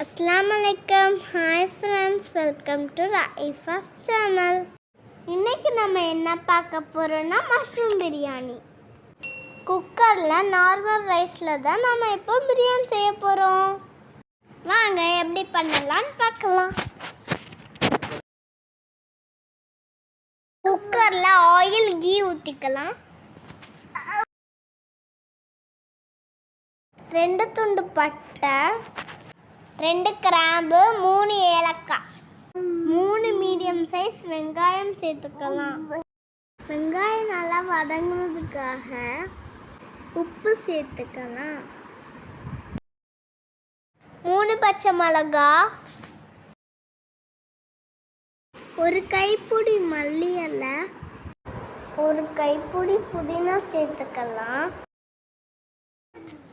Assalamualaikum. Hi friends, welcome to Raifa's channel. இன்னைக்கு நம்ம என்ன பார்க்க போறோம்னா மஷ்ரூம் பிரியாணி. குக்கர்ல நார்மல் ரைஸ்ல தான் நாம இப்போ பிரியாணி செய்ய போறோம். வாங்க எப்படி பண்ணலாம்னு பார்க்கலாம். குக்கர்ல ஆயில் கீ ஊத்திக்கலாம். 2 துண்டு பட்டை, 2 கிராம்பு, 3 ஏலக்காய், 3 மீடியம் சைஸ் வெங்காயம் சேர்த்துக்கலாம். வெங்காயம் நல்லா வதங்குறதுக்காக உப்பு சேர்த்துக்கலாம். 3 பச்சை மிளகாய், 1 கைப்பிடி மல்லி இலை, 1 கைப்பிடி புதினா சேர்த்துக்கலாம்.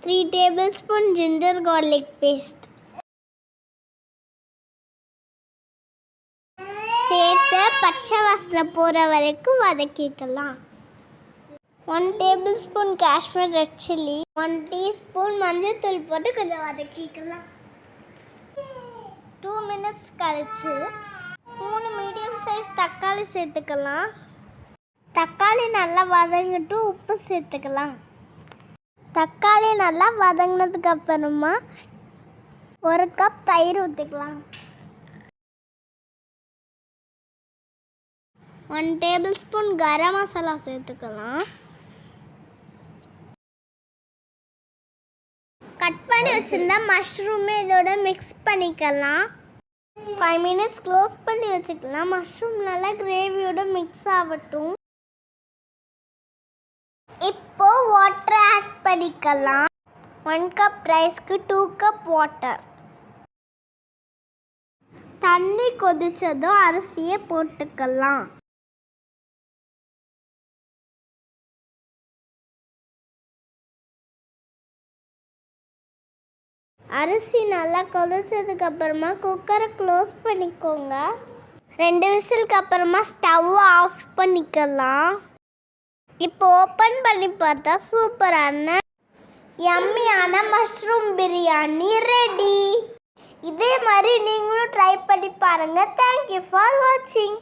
3 tablespoon ginger garlic paste சேர்த்து பச்சை வாசனை போகிற வரைக்கும் வதக்கிக்கலாம். 1 tablespoon Kashmir red chilli, 1 teaspoon மஞ்சள் தூள் போட்டு கொஞ்சம் வதக்கிக்கலாம். 2 minutes கழிச்சு 3 மீடியம் சைஸ் தக்காளி சேர்த்துக்கலாம். தக்காளி நல்லா வதங்கிட்டு உப்பு சேர்த்துக்கலாம். தக்காளி நல்லா வதங்கினதுக்கு அப்புறமா 1 கப் தயிர் ஊற்றிக்கலாம். 1 tablespoon கரம் மசாலா சேர்த்துக்கலாம். கட் பண்ணி வச்சுருந்தா மஷ்ரூமே இதோட மிக்ஸ் பண்ணிக்கலாம். 5 minutes க்ளோஸ் பண்ணி வச்சுக்கலாம். மஷ்ரூம் நல்லா கிரேவியோட மிக்ஸ் ஆகட்டும். இப்போ வாட்டர் ஆட் பண்ணிக்கலாம். 1 கப் ரைஸ்க்கு 2 கப் வாட்டர். தண்ணி கொதிச்சதும் அரிசியை போட்டுக்கலாம். அரிசி நல்லா கொதிச்சதுக்கு அப்புறமா குக்கரை க்ளோஸ் பண்ணிக்கோங்க. 2 விசிலுக்கு அப்புறமா ஸ்டவ் ஆஃப் பண்ணிக்கலாம். இப்போ ஓப்பன் பண்ணி பார்த்தா சூப்பரான யம்மியான மஷ்ரூம் பிரியாணி ரெடி. இதே மாதிரி நீங்களும் ட்ரை பண்ணி பாருங்கள். தேங்க்யூ ஃபார் வாட்சிங்.